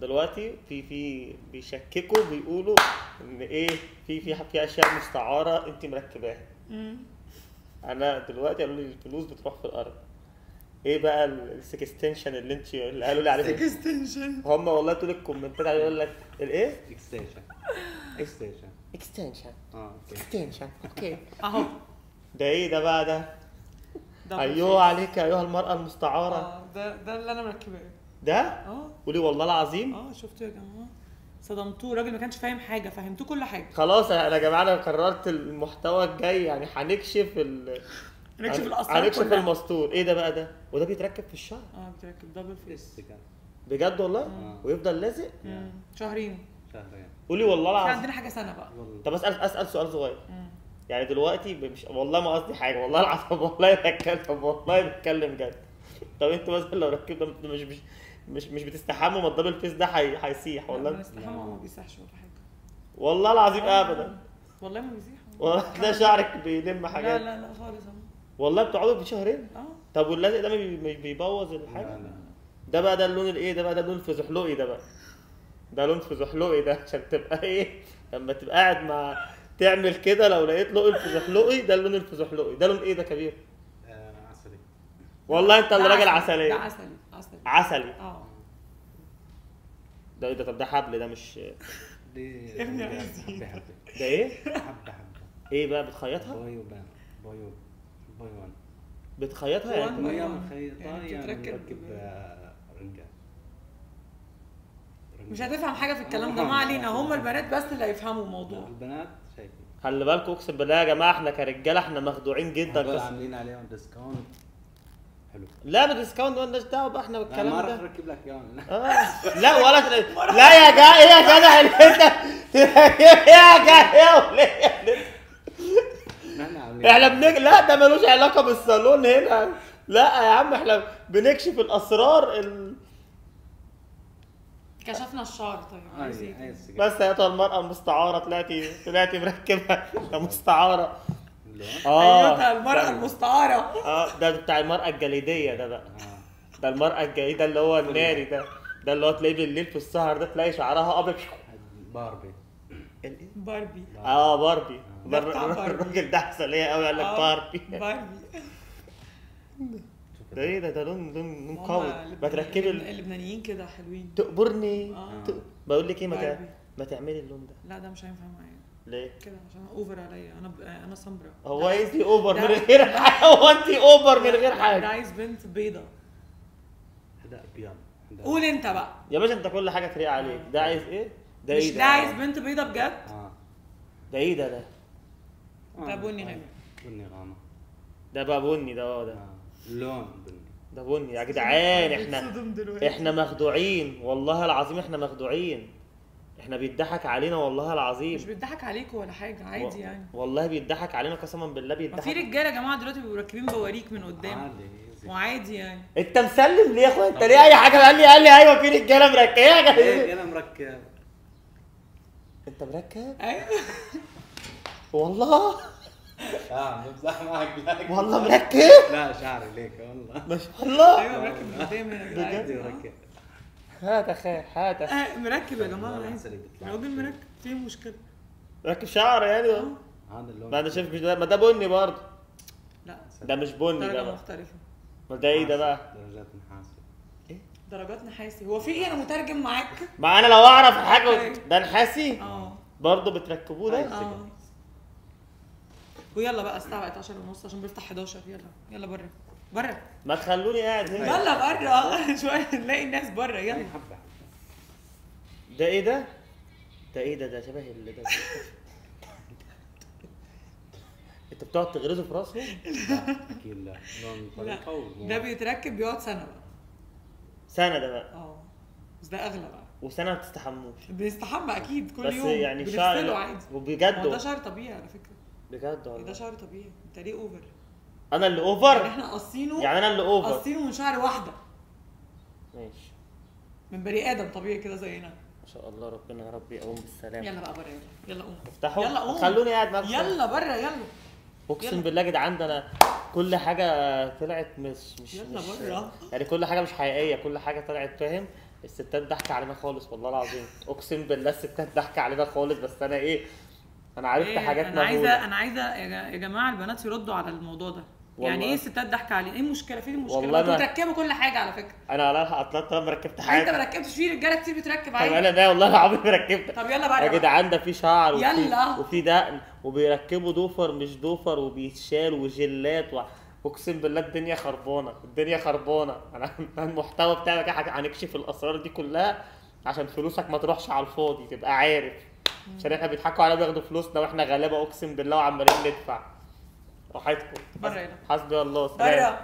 دلوقتي في بيشككوا بيقولوا ان ايه في اشياء مستعاره انت مركباها. انا دلوقتي قالوا لي الفلوس بتروح في الارض. ايه بقى الاكستنشن اللي قالوا لي عليه؟ اكستنشن هم والله طول الكومنتات يقول لك الايه؟ اكستنشن اوكي اهو. ده ايه ده بقى ده؟ ايوه عليك ايها المرأة المستعارة. ده اللي انا مركباه ده؟ قولي والله العظيم. شفتوا يا جماعه؟ صدمتوه، الراجل ما كانش فاهم حاجه، فهمتوه كل حاجه. خلاص انا يا جماعه انا قررت المحتوى الجاي يعني هنكشف الاسرار هنكشف المستور. ايه ده بقى ده؟ وده بيتركب في الشعر؟ بيتركب دبل فيس بجد والله؟ ويفضل لازق؟ شهرين. قولي والله العظيم. عندنا حاجه سنه بقى. طب اسال سؤال صغير. يعني دلوقتي مش والله ما قصدي حاجه، والله العظيم والله بتكلم جد. طب انتوا مثلا لو ركبنا مش بتستحموا ما الدبل فيس ده هيسيح والله؟ لا بنستحمى وما بيسيحش ولا حاجه والله العظيم ابدا. والله ما بيسيح والله ده شعرك بيلم حاجات. لا خالص. والله بتقعدوا بشهرين؟ طب واللازق ده مش بيبوظ الحاجه؟ ده بقى ده اللون الايه ده بقى؟ ده اللون الفزحلقي ده بقى. ده لون فزحلقي ده عشان تبقى ايه لما تبقى قاعد مع تعمل كده لو لقيت لون الفزحلقي ده اللون الفزحلقي. ده لون ايه ده كبير؟ عسلي. والله انت اللي راجل عسلي. ده عسلي. ده ايه ده؟ طب ده حبل ده مش يا ابني ده ايه؟ حبه ايه بقى بتخيطها؟ بويون بتخيطها يعني؟ ميه مخيطه يعني بتركب رنجة. مش هتفهم حاجه في الكلام ده، ما علينا. هم البنات بس اللي هيفهموا الموضوع. البنات شايفين. خلي بالكم اقسم بالله يا جماعه احنا كرجاله احنا مخدوعين جدا. عاملين عليهم ديسكاونت حلو. لا بالديسكاونت مالناش دعوه بقى احنا بالكلام ده. ما راح اركب لك اياهم. لا ولا لا يا جدع ايه يا جدع اللي انت يا جدع احنا لا ده ملوش علاقه بالصالون هنا. لا يا عم احنا بنكشف الاسرار كشفنا الشعر. طيب بس يا المرأة المستعارة طلعتي مركبة مستعارة. ايوه المرأة المستعارة. ده بتاع المرأة الجليدية ده بقى. ده المرأة الجليدية اللي هو الناري ده اللي هو تلاقيه بالليل في السهر ده تلاقي شعرها ابيض. باربي. باربي. باربي. الراجل ده عسلية قوي قال لك باربي. ده ايه ده لون قوي. بتركبي اللبنانيين كده حلوين. تقبرني. بقول لك ايه ما تعملي اللون ده. لا ده مش هينفع معايا. ليه؟ كده عشان اوفر عليا. انا سمراء. هو عايزني اوفر من غير حاجه؟ هو انت اوفر من غير حاجه؟ ده عايز بنت بيضه. ده ابيض. قول انت بقى يا باشا انت كل حاجه تريق عليك. ده عايز ايه؟ ده مش ايه ده عايز بنت بيضه بجد؟ ده ايه ده؟ ده بني غامق. بني غامق. ده بقى بني ده لون بني. ده بني يا جدعان. احنا مخدوعين والله العظيم. احنا مخدوعين. احنا بيضحك علينا والله العظيم. مش بيضحك عليكوا ولا حاجه عادي يعني. والله بيضحك علينا قسما بالله بيضحك. في رجاله يا جماعه دلوقتي بيبقوا راكبين بواريك من قدام وعادي يعني. انت مسلم ليه يا اخويا؟ انت ليه اي حاجه قال لي ايوه في رجاله مركبه. ايه رجاله مركب؟ انت مركب؟ ايوه والله. بمزح معك. والله مركب؟ لا شعري ليك والله ما شاء الله. ايوه مركب من قدام هنا بجد مركب. هات يا اخي هات. مركب يا جماعه عادي. راجل مركب فيه مشكله. مركب شعر يعني. هذا اللون. ما انا شايف ما ده بني برضه. لا ده مش بني ده بقى مختلفه. ما ده ايه ده بقى؟ درجات نحاسي. ايه درجات نحاسي؟ هو في ايه؟ انا مترجم معاك. ما انا لو اعرف حاجه ده نحاسي. برضه بتركبوه ده. ويلا بقى الساعه بقت 10:30 عشان بيفتح 11. يلا بره ما تخلوني قاعد هنا. يلا بره شويه نلاقي الناس بره. يلا ده ايه ده؟ ده شبه اللي ده. انت بتقعد تغرزه في راسه؟ لا اكيد لا. ده بيتركب بيقعد سنه بقى. سنه ده بقى؟ بس ده اغلى بقى. وسنه ما بتستحموش؟ بنستحمى اكيد كل يوم. بس يعني شعر عادي. وبجد ده شعر طبيعي على فكره. بجد والله ده شعر طبيعي. انت ليه اوفر؟ انا اللي اوفر؟ يعني احنا قاصينه. يعني انا اللي اوفر قاصينه من شعر واحده. ماشي. من بني ادم طبيعي كده زينا. ما شاء الله. ربنا يا رب يقوم بالسلامه. يلا بقى بره. يلا قوم. افتحوا. يلا قوم. خلوني قاعد معاكم. يلا بره. يلا اقسم بالله يا جدعان ده انا كل حاجه طلعت مش يلا بره. يعني كل حاجه مش حقيقيه. كل حاجه طلعت فاهم الستات ضحك علينا خالص والله العظيم، اقسم بالله الستات ضحك علينا خالص. بس انا ايه، انا عرفت حاجات مهولة. انا عايزه يا جماعه البنات يردوا على الموضوع ده. والله. يعني ايه الستات ضحك علينا؟ ايه المشكله؟ فين المشكله؟ والله انتوا ما- بتركبوا كل حاجه على فكره. انا لا اطلعت ما ركبت انت حاجه. ما ركبتش، في رجاله كتير بتركب طب عادي. انا ده والله العظيم ركبت. طب يلا بقى يا جدعان ده في شعر يلا. وفي دقن وبيركبوا دوفر مش دوفر وبيتشال وجلات اقسم بالله الدنيا خربانه، الدنيا خربانه. انا المحتوى بتاعك هنكشف الاسرار دي كلها عشان فلوسك ما تروحش على الفاضي، تبقى عارف. عشان احنا بيضحكوا علينا بياخدوا فلوسنا واحنا غلابه اقسم بالله وعمالين ندفع. راحتكم. بره يلا. حسبي الله. سلام. بره.